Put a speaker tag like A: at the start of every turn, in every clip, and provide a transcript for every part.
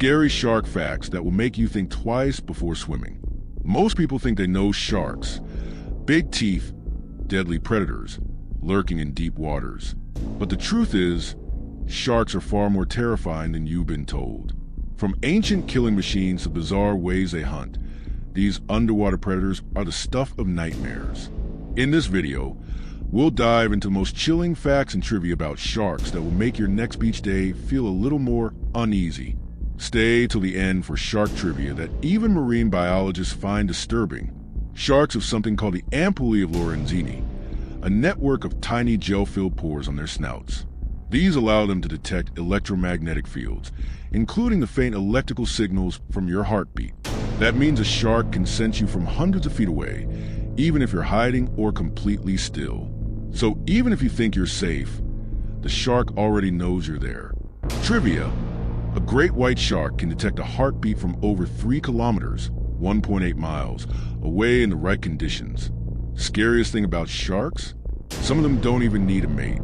A: Scary shark facts that will make you think twice before swimming. Most people think they know sharks. Big teeth, deadly predators, lurking in deep waters. But the truth is, sharks are far more terrifying than you've been told. From ancient killing machines to bizarre ways they hunt, these underwater predators are the stuff of nightmares. In this video, we'll dive into the most chilling facts and trivia about sharks that will make your next beach day feel a little more uneasy. Stay till the end for shark trivia that even marine biologists find disturbing. Sharks have something called the ampullae of Lorenzini, a network of tiny gel-filled pores on their snouts. These allow them to detect electromagnetic fields, including the faint electrical signals from your heartbeat. That means a shark can sense you from hundreds of feet away, even if you're hiding or completely still. So even if you think you're safe, the shark already knows you're there. Trivia: a great white shark can detect a heartbeat from over 3 kilometers, 1.8 miles, away in the right conditions. Scariest thing about sharks? Some of them don't even need a mate.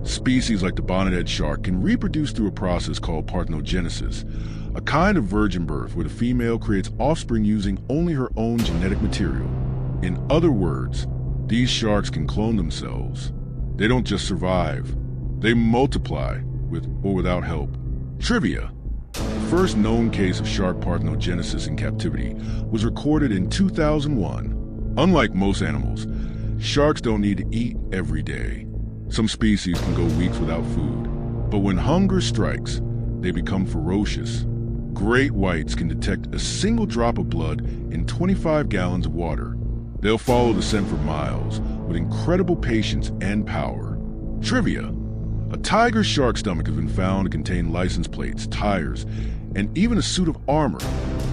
A: Species like the bonnethead shark can reproduce through a process called parthenogenesis, a kind of virgin birth where the female creates offspring using only her own genetic material. In other words, these sharks can clone themselves. They don't just survive, they multiply with or without help. Trivia: the first known case of shark parthenogenesis in captivity was recorded in 2001. Unlike most animals, sharks don't need to eat every day. Some species can go weeks without food, but when hunger strikes, they become ferocious. Great whites can detect a single drop of blood in 25 gallons of water. They'll follow the scent for miles with incredible patience and power. Trivia: a tiger shark stomach has been found to contain license plates, tires, and even a suit of armor.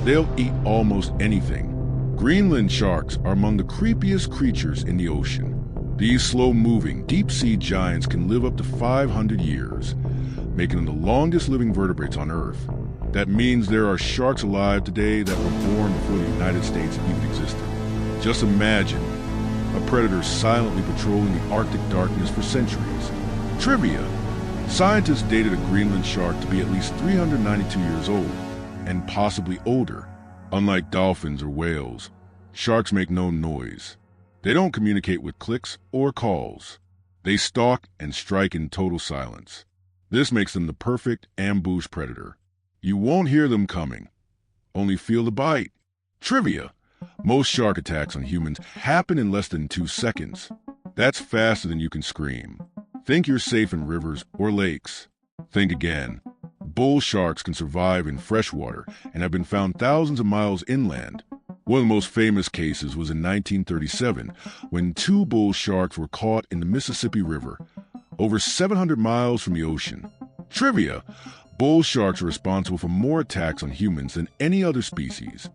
A: They'll eat almost anything. Greenland sharks are among the creepiest creatures in the ocean. These slow-moving, deep-sea giants can live up to 500 years, making them the longest-living vertebrates on Earth. That means there are sharks alive today that were born before the United States even existed. Just imagine a predator silently patrolling the Arctic darkness for centuries. Trivia: scientists dated a Greenland shark to be at least 392 years old, and possibly older. Unlike dolphins or whales, sharks make no noise. They don't communicate with clicks or calls. They stalk and strike in total silence. This makes them the perfect ambush predator. You won't hear them coming, only feel the bite. Trivia: most shark attacks on humans happen in less than 2 seconds. That's faster than you can scream. Think you're safe in rivers or lakes. Think again. Bull sharks can survive in freshwater and have been found thousands of miles inland. One of the most famous cases was in 1937 when 2 bull sharks were caught in the Mississippi River, over 700 miles from the ocean. Trivia: bull sharks are responsible for more attacks on humans than any other species,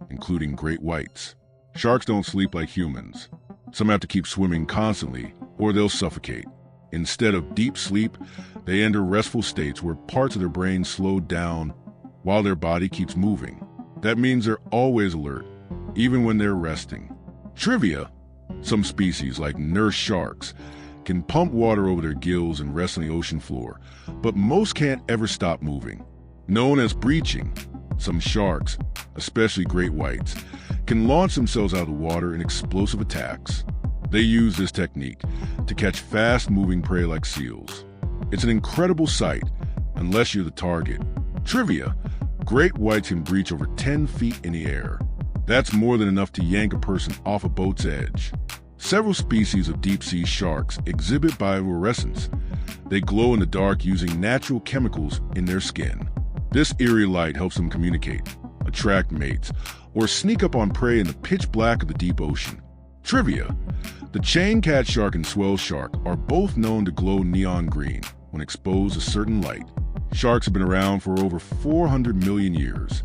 A: including great whites. Sharks don't sleep like humans. Some have to keep swimming constantly or they'll suffocate. Instead of deep sleep, they enter restful states where parts of their brain slow down while their body keeps moving. That means they're always alert, even when they're resting. Trivia: some species, like nurse sharks, can pump water over their gills and rest on the ocean floor, but most can't ever stop moving. Known as breaching, some sharks, especially great whites, can launch themselves out of the water in explosive attacks. They use this technique to catch fast-moving prey like seals. It's an incredible sight, unless you're the target. Trivia: great whites can breach over 10 feet in the air. That's more than enough to yank a person off a boat's edge. Several species of deep-sea sharks exhibit bioluminescence. They glow in the dark using natural chemicals in their skin. This eerie light helps them communicate, attract mates, or sneak up on prey in the pitch black of the deep ocean. Trivia: the chain cat shark and swell shark are both known to glow neon green when exposed to certain light. Sharks have been around for over 400 million years,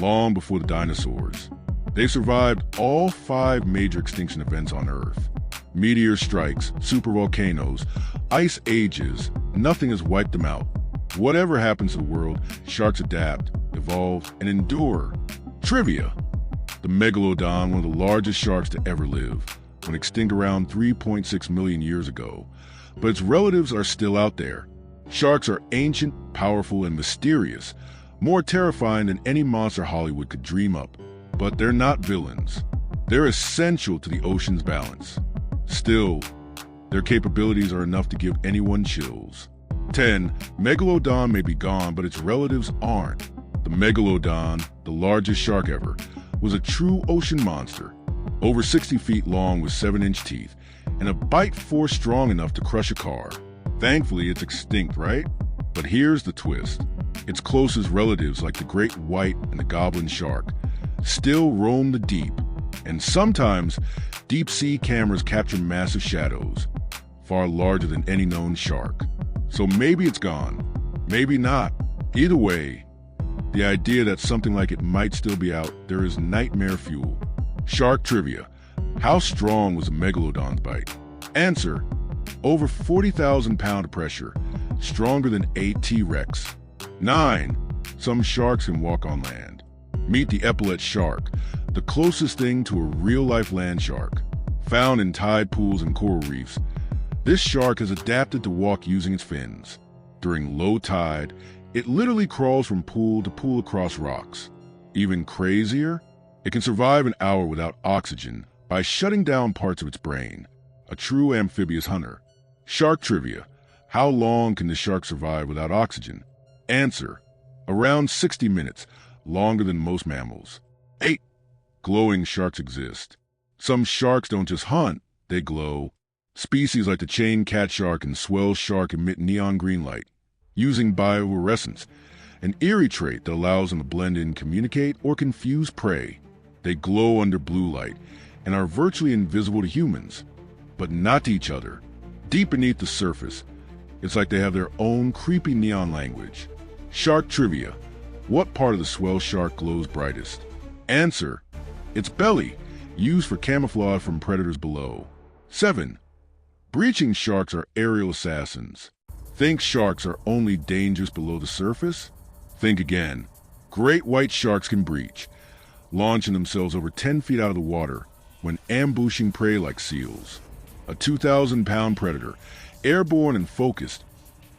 A: long before the dinosaurs. They survived all 5 major extinction events on Earth. Meteor strikes, supervolcanoes, ice ages, nothing has wiped them out. Whatever happens to the world, sharks adapt, evolve, and endure. Trivia: the megalodon, one of the largest sharks to ever live, went extinct around 3.6 million years ago, but its relatives are still out there. Sharks are ancient, powerful, and mysterious, more terrifying than any monster Hollywood could dream up. But they're not villains. They're essential to the ocean's balance. Still, their capabilities are enough to give anyone chills. 10. Megalodon may be gone, but its relatives aren't. The Megalodon, the largest shark ever, was a true ocean monster, over 60 feet long with 7-inch teeth, and a bite force strong enough to crush a car. Thankfully, it's extinct, right? But here's the twist. Its closest relatives, like the great white and the goblin shark, still roam the deep, and sometimes deep-sea cameras capture massive shadows, far larger than any known shark. So maybe it's gone, maybe not. Either way, the idea that something like it might still be out there is nightmare fuel. Shark trivia. How strong was a megalodon's bite? Answer: over 40,000 pound of pressure, stronger than a T-Rex. 9. Some sharks can walk on land. Meet the epaulet shark, the closest thing to a real-life land shark. Found in tide pools and coral reefs, this shark has adapted to walk using its fins. During low tide, it literally crawls from pool to pool across rocks. Even crazier, it can survive an hour without oxygen by shutting down parts of its brain. A true amphibious hunter. Shark trivia. How long can the shark survive without oxygen? Answer: around 60 minutes, longer than most mammals. 8. Glowing sharks exist. Some sharks don't just hunt, they glow. Species like the chain cat shark and swell shark emit neon green light, using bioluminescence, an eerie trait that allows them to blend in, communicate, or confuse prey. They glow under blue light and are virtually invisible to humans, but not to each other. Deep beneath the surface, it's like they have their own creepy neon language. Shark trivia. What part of the swell shark glows brightest? Answer: its belly, used for camouflage from predators below. 7. Breaching sharks are aerial assassins. Think sharks are only dangerous below the surface? Think again. Great white sharks can breach, launching themselves over 10 feet out of the water when ambushing prey like seals. A 2,000-pound predator, airborne and focused,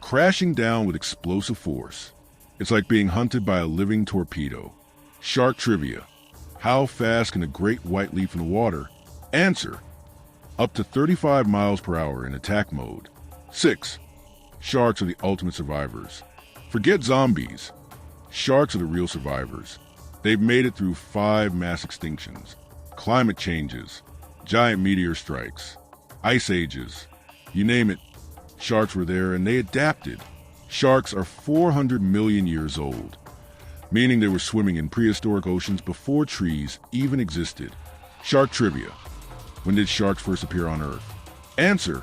A: crashing down with explosive force. It's like being hunted by a living torpedo. Shark trivia. How fast can a great white leap in the water? Answer: up to 35 miles per hour in attack mode. 6. Sharks are the ultimate survivors. Forget zombies. Sharks are the real survivors. They've made it through 5 mass extinctions, climate changes, giant meteor strikes, ice ages. You name it, sharks were there and they adapted. Sharks are 400 million years old, meaning they were swimming in prehistoric oceans before trees even existed. Shark trivia. When did sharks first appear on Earth? Answer: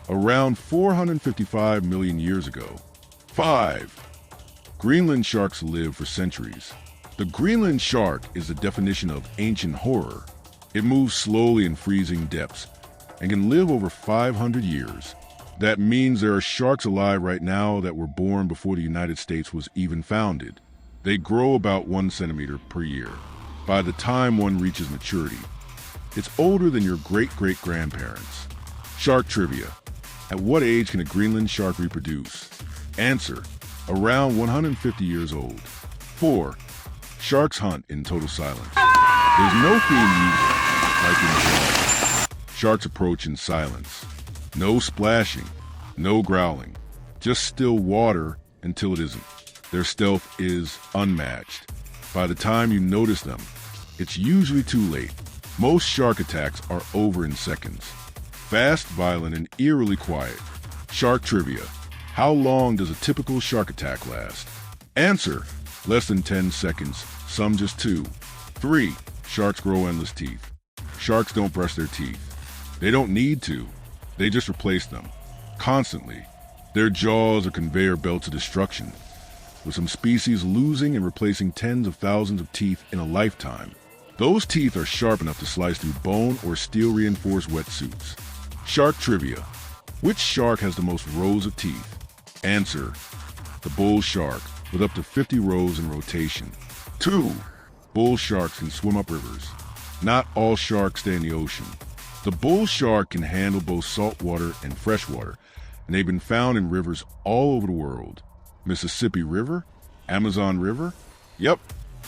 A: around 455 million years ago. 5. Greenland sharks live for centuries. The Greenland shark is the definition of ancient horror. It moves slowly in freezing depths and can live over 500 years. That means there are sharks alive right now that were born before the United States was even founded. They grow about 1 centimeter per year. By the time one reaches maturity, it's older than your great-great-grandparents. Shark trivia. At what age can a Greenland shark reproduce? Answer: around 150 years old. 4. Sharks hunt in total silence. There's no theme music like in Jaws. Sharks approach in silence. No splashing, no growling, just still water until it isn't. Their stealth is unmatched. By the time you notice them, it's usually too late. Most shark attacks are over in seconds. Fast, violent, and eerily quiet. Shark trivia. How long does a typical shark attack last? Answer: less than 10 seconds, some just 2. 3. Sharks grow endless teeth. Sharks don't brush their teeth. They don't need to. They just replace them. Constantly. Their jaws are conveyor belts of destruction, with some species losing and replacing tens of thousands of teeth in a lifetime. Those teeth are sharp enough to slice through bone or steel-reinforced wetsuits. Shark trivia. Which shark has the most rows of teeth? Answer: the bull shark, with up to 50 rows in rotation. 2. Bull sharks can swim up rivers. Not all sharks stay in the ocean. The bull shark can handle both saltwater and freshwater, and they've been found in rivers all over the world. Mississippi River, Amazon River? Yep,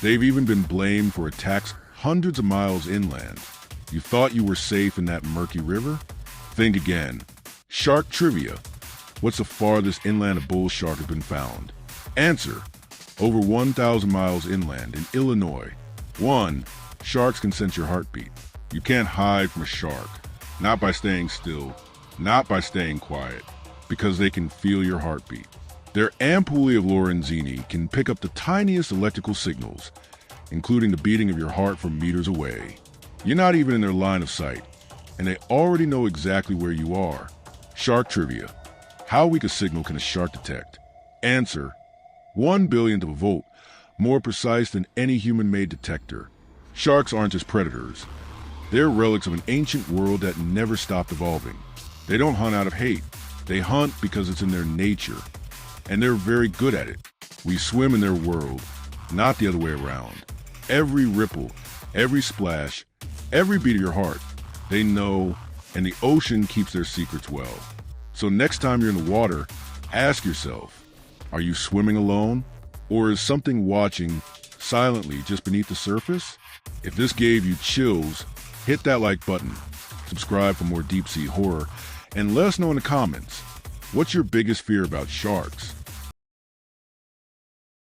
A: they've even been blamed for attacks hundreds of miles inland. You thought you were safe in that murky river? Think again. Shark trivia. What's the farthest inland a bull shark has been found? Answer. Over 1,000 miles inland in Illinois. 1. Sharks can sense your heartbeat. You can't hide from a shark. Not by staying still, not by staying quiet, because they can feel your heartbeat. Their ampullae of Lorenzini can pick up the tiniest electrical signals, including the beating of your heart from meters away. You're not even in their line of sight, and they already know exactly where you are. Shark trivia. How weak a signal can a shark detect? Answer. 1 billionth of a volt, more precise than any human-made detector. Sharks aren't just predators. They're relics of an ancient world that never stopped evolving. They don't hunt out of hate. They hunt because it's in their nature. And they're very good at it. We swim in their world, not the other way around. Every ripple, every splash, every beat of your heart, they know, and the ocean keeps their secrets well. So next time you're in the water, ask yourself, are you swimming alone? Or is something watching silently just beneath the surface? If this gave you chills, hit that like button, subscribe for more deep sea horror, and let us know in the comments, what's your biggest fear about sharks?